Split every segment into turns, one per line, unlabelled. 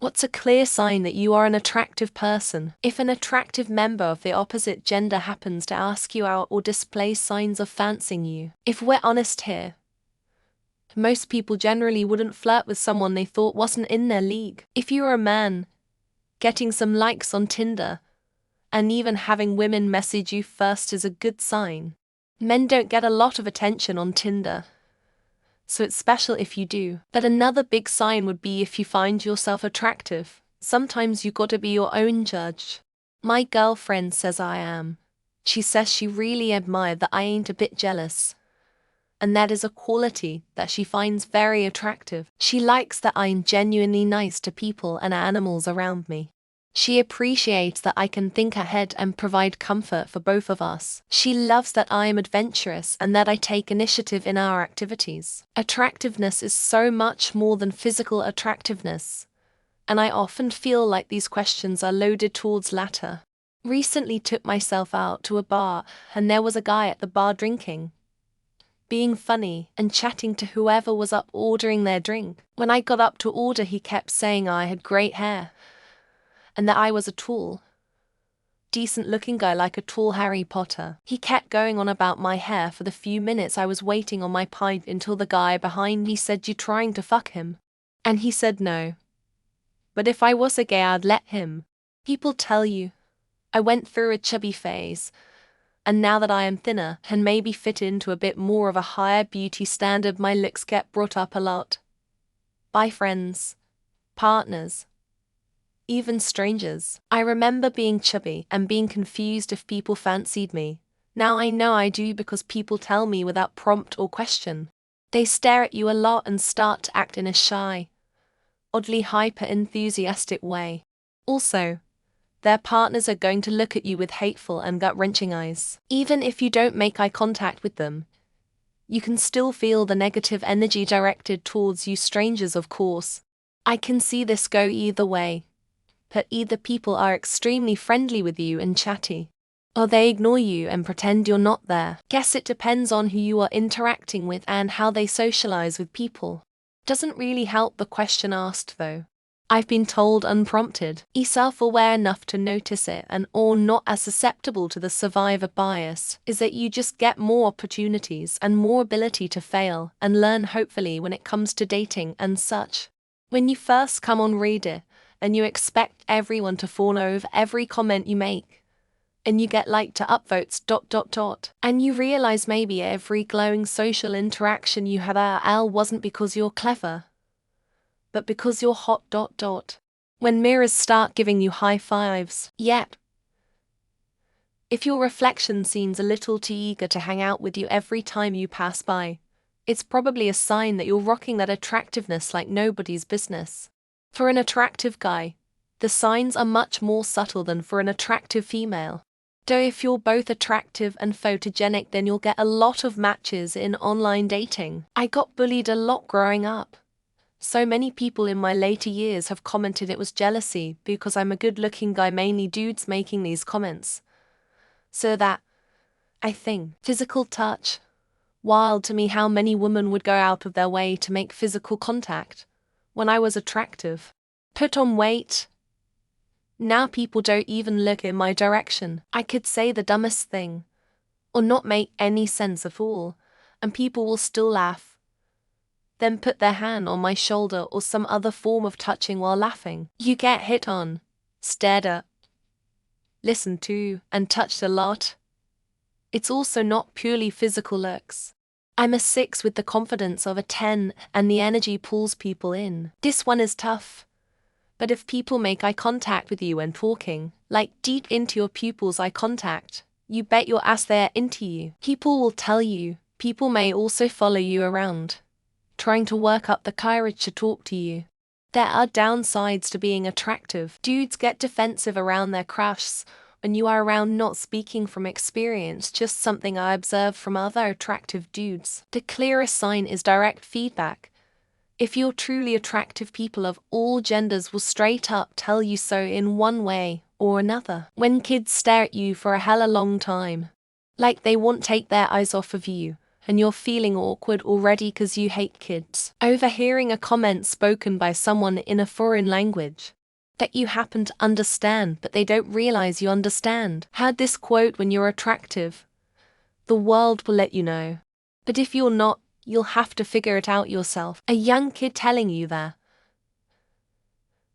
What's a clear sign that you are an attractive person? If an attractive member of the opposite gender happens to ask you out or displays signs of fancying you. If we're honest here, most people generally wouldn't flirt with someone they thought wasn't in their league. If you're a man, getting some likes on Tinder, and even having women message you first is a good sign. Men don't get a lot of attention on Tinder, so it's special if you do. But another big sign would be if you find yourself attractive. Sometimes you gotta be your own judge. My girlfriend says I am. She says she really admired that I ain't a bit jealous. And that is a quality that she finds very attractive. She likes that I'm genuinely nice to people and animals around me. She appreciates that I can think ahead and provide comfort for both of us. She loves that I am adventurous and that I take initiative in our activities. Attractiveness is so much more than physical attractiveness, and I often feel like these questions are loaded towards latter. Recently took myself out to a bar, and there was a guy at the bar drinking, being funny and chatting to whoever was up ordering their drink. When I got up to order, he kept saying I had great hair, and that I was a tall, decent-looking guy like a tall Harry Potter. He kept going on about my hair for the few minutes I was waiting on my pint until the guy behind me said, "You trying to fuck him?" And he said no. But if I was a gay, I'd let him. People tell you, I went through a chubby phase, and now that I am thinner and maybe fit into a bit more of a higher beauty standard, my looks get brought up a lot. By friends, partners, even strangers. I remember being chubby and being confused if people fancied me. Now I know I do because people tell me without prompt or question. They stare at you a lot and start to act in a shy, oddly hyper-enthusiastic way. Also, their partners are going to look at you with hateful and gut-wrenching eyes. Even if you don't make eye contact with them, you can still feel the negative energy directed towards you, strangers of course. I can see this go either way. But either people are extremely friendly with you and chatty, or they ignore you and pretend you're not there. Guess it depends on who you are interacting with and how they socialize with people. Doesn't really help the question asked though. I've been told unprompted, be self-aware enough to notice it and or not as susceptible to the survivor bias, is that you just get more opportunities and more ability to fail and learn hopefully when it comes to dating and such. When you first come on Reddit, and you expect everyone to fawn over every comment you make, and you get liked to upvotes ... and you realize maybe every glowing social interaction you had wasn't because you're clever, but because you're hot ... When mirrors start giving you high fives, yet if your reflection seems a little too eager to hang out with you every time you pass by, it's probably a sign that you're rocking that attractiveness like nobody's business. For an attractive guy, the signs are much more subtle than for an attractive female. Though if you're both attractive and photogenic, then you'll get a lot of matches in online dating. I got bullied a lot growing up. So many people in my later years have commented it was jealousy because I'm a good-looking guy, mainly dudes making these comments. So that, I think, physical touch. Wild to me how many women would go out of their way to make physical contact when I was attractive. Put on weight. Now people don't even look in my direction. I could say the dumbest thing, or not make any sense at all, and people will still laugh. Then put their hand on my shoulder or some other form of touching while laughing. You get hit on, stared at, listened to, and touched a lot. It's also not purely physical looks. I'm a 6 with the confidence of a 10, and the energy pulls people in. This one is tough. But if people make eye contact with you when talking, like deep into your pupils eye contact, you bet your ass they're into you. People will tell you. People may also follow you around, trying to work up the courage to talk to you. There are downsides to being attractive. Dudes get defensive around their crushs when you are around, not speaking from experience, just something I observe from other attractive dudes. The clearest sign is direct feedback. If you're truly attractive, people of all genders will straight up tell you so in one way or another. When kids stare at you for a hella long time, like they won't take their eyes off of you, and you're feeling awkward already because you hate kids. Overhearing a comment spoken by someone in a foreign language that you happen to understand but they don't realize you understand. Heard this quote: when you're attractive, the world will let you know. But if you're not, you'll have to figure it out yourself. A young kid telling you that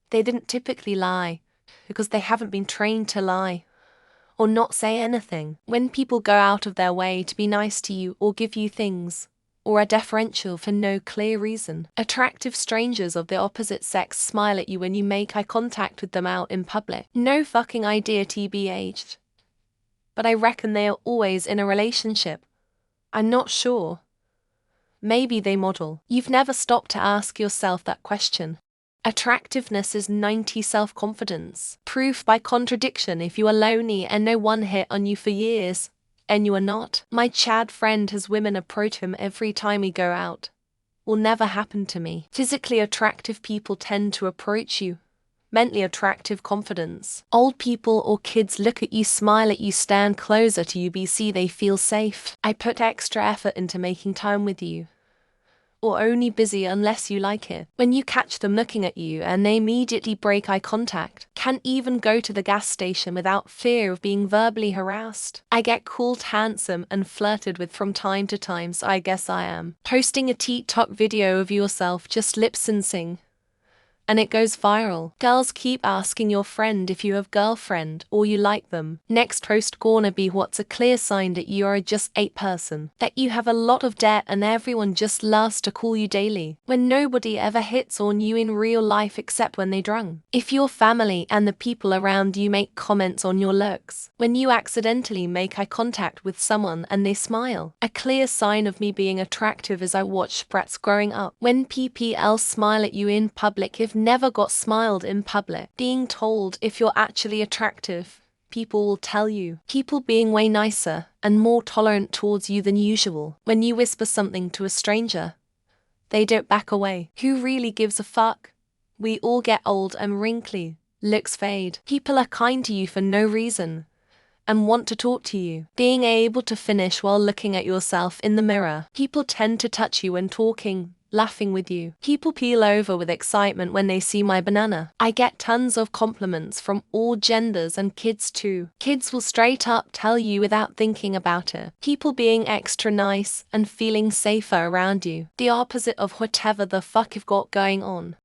they didn't typically lie because they haven't been trained to lie or not say anything. When people go out of their way to be nice to you or give you things, or are deferential for no clear reason. Attractive strangers of the opposite sex smile at you when you make eye contact with them out in public. No fucking idea TBH. But I reckon they are always in a relationship. I'm not sure. Maybe they model. You've never stopped to ask yourself that question. Attractiveness is 90 self-confidence. Proof by contradiction. If you are lonely and no one hit on you for years, and you are not. My Chad friend has women approach him every time we go out. Will never happen to me. Physically attractive people tend to approach you. Mentally attractive confidence. Old people or kids look at you, smile at you, stand closer to you, BC they feel safe. I put extra effort into making time with you. Or only busy unless you like it. When you catch them looking at you and they immediately break eye contact, can't even go to the gas station without fear of being verbally harassed. I get called handsome and flirted with from time to time, so I guess I am. Posting a TikTok video of yourself just lip-syncing, and it goes viral. Girls keep asking your friend if you have girlfriend or you like them. Next post gonna be what's a clear sign that you are just a person, that you have a lot of debt and everyone just loves to call you daily, when nobody ever hits on you in real life except when they drunk. If your family and the people around you make comments on your looks, when you accidentally make eye contact with someone and they smile. A clear sign of me being attractive is I watch brats growing up. When PPL smile at you in public, if never got smiled in public. Being told if you're actually attractive, people will tell you. People being way nicer and more tolerant towards you than usual. When you whisper something to a stranger, they don't back away. Who really gives a fuck? We all get old and wrinkly, looks fade. People are kind to you for no reason and want to talk to you. Being able to finish while looking at yourself in the mirror. People tend to touch you when talking, laughing with you. People peel over with excitement when they see my banana. I get tons of compliments from all genders and kids too. Kids will straight up tell you without thinking about it. People being extra nice and feeling safer around you. The opposite of whatever the fuck you've got going on.